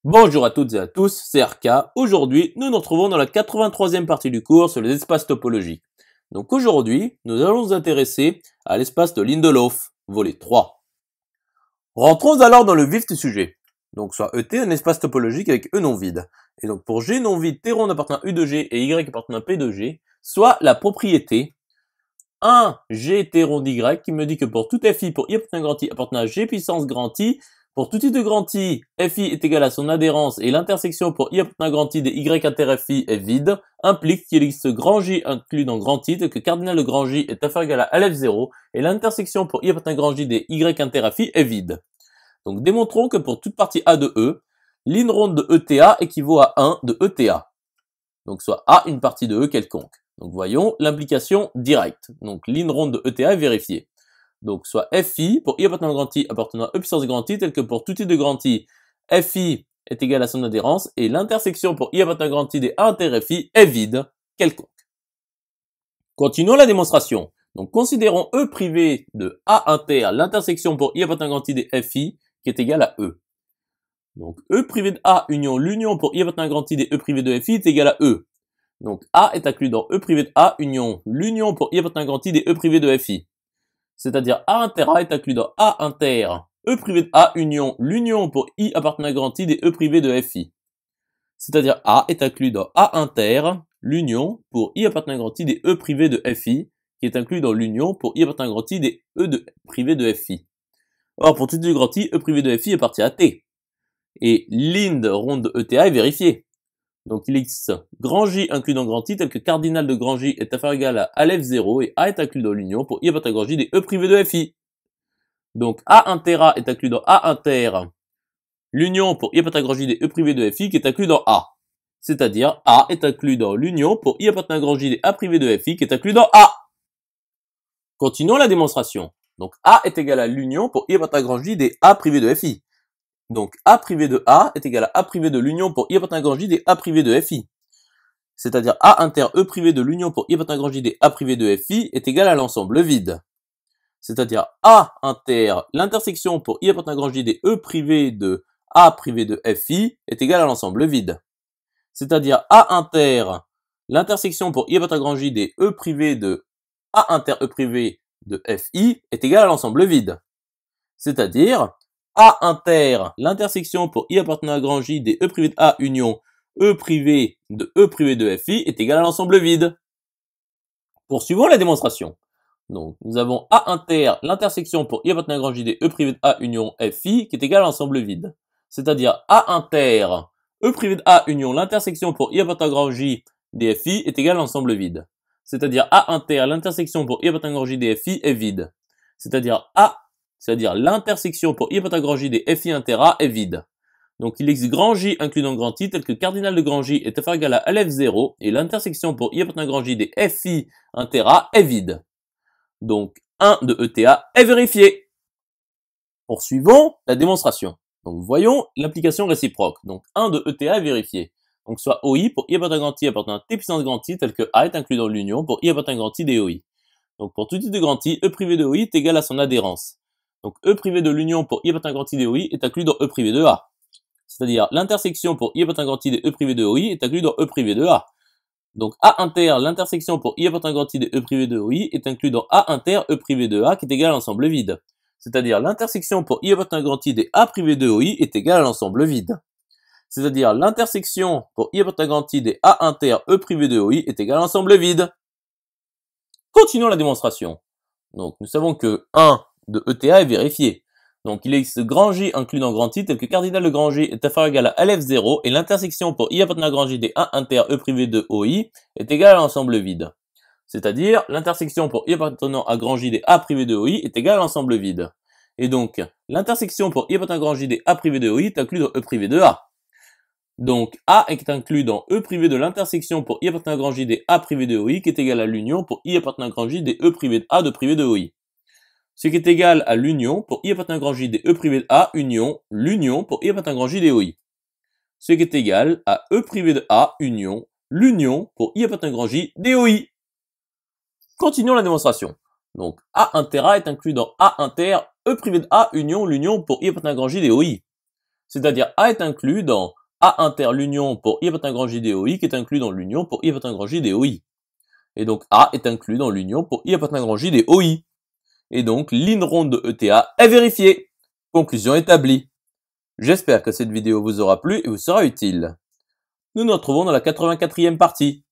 Bonjour à toutes et à tous, c'est RK. Aujourd'hui, nous nous retrouvons dans la 83e partie du cours sur les espaces topologiques. Donc aujourd'hui, nous allons nous intéresser à l'espace de Lindelof, volet 3. Rentrons alors dans le vif du sujet. Donc soit ET, un espace topologique avec E non vide. Et donc pour G non vide, T rond appartenant à U de G et Y appartenant à P de G, soit la propriété 1 G T rond d'Y qui me dit que pour tout FI pour I appartenant à grand I appartenant à G puissance grand I, pour tout I de grand I, FI est égal à son adhérence et l'intersection pour I appartenant à grand I des Y inter FI est vide, implique qu'il existe grand J inclus dans grand I, que cardinal de grand J est inférieur à F0 et l'intersection pour I appartenant à grand J des Y inter FI est vide. Donc démontrons que pour toute partie A de E, ligne ronde de ETA équivaut à 1 de ETA. Donc soit A une partie de E quelconque. Donc voyons l'implication directe. Donc ligne ronde de ETA est vérifiée. Donc soit FI pour I appartenant à grand I appartenant à E puissance grand I tel que pour tout I de grand I, FI est égal à son adhérence et l'intersection pour I appartenant à grand I des A inter FI est vide quelconque. Continuons la démonstration. Donc considérons E privé de A inter l'intersection pour I appartenant à grand I des FI qui est égal à E. Donc E privé de A union l'union pour I appartenant à grand I des E privé de FI est égal à E. Donc A est inclus dans E privé de A union l'union pour I appartenant à grand I des E privé de FI. C'est-à-dire A inter A est inclus dans A inter E privé de A union l'union pour I appartenant à grand I des E privé de FI. C'est-à-dire A est inclus dans A inter l'union pour I appartenant à grand I des E privé de FI qui est inclus dans l'union pour I appartenant à grand I des E privé de FI. Or pour tout I de grand I, E privé de FI est parti à T. Et l'inde ronde de ETA est vérifiée. Donc il existe grand J inclus dans grand I tel que cardinal de grand J est inférieur égal à F0 et A est inclus dans l'union pour I appartenant à grand J des E privé de FI. Donc A inter A est inclus dans A inter l'union pour I appartenant à grand J des E privé de FI qui est inclus dans A. C'est-à-dire A est inclus dans l'union pour I appartenant à grand J des A privé de FI qui est inclus dans A. Continuons la démonstration. Donc A est égal à l'union pour I appartenant à grand J des A privé de FI. Donc A privé de A est égal à A privé de l'union pour I appartenant à grand J des A privé de FI. C'est-à-dire A inter E privé de l'union pour I appartenant à grand J des A privé de FI est égal à l'ensemble vide. C'est-à-dire A inter l'intersection pour I appartenant à grand J des E privé de A privé de FI est égal à l'ensemble vide. C'est-à-dire A inter l'intersection pour I appartenant à grand J des E privé de A inter E privé de FI est égal à l'ensemble vide. C'est-à-dire A inter l'intersection pour I appartenant à grand J des E privé de A union E privé de FI est égal à l'ensemble vide. Poursuivons la démonstration. Donc, nous avons A inter l'intersection pour I appartenant à grand J des E privé de A union FI qui est égal à l'ensemble vide. C'est-à-dire A inter E privé de A union l'intersection pour I appartenant à grand J des FI est égal à l'ensemble vide. C'est-à-dire A inter l'intersection pour I appartenant à grand J des FI est vide. C'est-à-dire l'intersection pour I appartenant à grand J des FI inter A est vide. Donc il existe grand J inclus dans grand I tel que cardinal de grand J est inférieur égal à F0 et l'intersection pour I appartenant à grand J des FI inter A est vide. Donc 1 de ETA est vérifié. Poursuivons la démonstration. Donc voyons l'implication réciproque. Donc 1 de ETA est vérifié. Donc soit OI pour I appartenant à grand I appartenant à T puissance grand I tel que A est inclus dans l'union pour I appartenant à grand I des OI. Donc pour tout I de grand I, E privé de OI est égal à son adhérence. Donc E privé de l'union pour I appartenant à grand I des OI est inclus dans E privé de A. C'est-à-dire l'intersection pour I appartenant à grand I des E privé de OI est inclus dans E privé de A. Donc A inter l'intersection pour I appartenant à grand I des E privé de OI est inclus dans A inter E privé de A qui est égal à l'ensemble vide. C'est-à-dire l'intersection pour I appartenant à grand I des A privé de OI est égal à l'ensemble vide. C'est-à-dire l'intersection pour I appartenant à grand I des A inter E privé de OI est égal à l'ensemble vide. Continuons la démonstration. Donc nous savons que 1 de ETA est vérifié. Donc il existe grand J inclus dans grand I tel que cardinal de grand J est inférieur égal à F0 et l'intersection pour I appartenant à grand J des A inter E privé de OI est égal à l'ensemble vide. C'est-à-dire l'intersection pour I appartenant à grand J des A privé de OI est égal à l'ensemble vide. Et donc l'intersection pour I appartenant à grand J des A privé de OI est inclus dans E privé de A. Donc A est inclus dans E privé de l'intersection pour I appartenant à grand J des A privé de OI qui est égal à l'union pour I appartenant à grand J des E privé de A de privé de OI. Ce qui est égal à l'union pour I appartenant à grand J des E privé de A union l'union pour I appartenant à grand J des OI. Ce qui est égal à E privé de A union l'union pour I appartenant à grand J des OI. Continuons la démonstration. Donc A inter A est inclus dans A inter E privé de A union l'union pour I appartenant à grand J des OI. C'est-à-dire A est inclus dans A inter l'union pour I épsilon grand J DOI qui est inclus dans l'union pour I épsilon grand J DOI. Et donc A est inclus dans l'union pour I épsilon grand J DOI. Et donc l'inronde de ETA est vérifiée. Conclusion établie. J'espère que cette vidéo vous aura plu et vous sera utile. Nous nous retrouvons dans la 84e partie.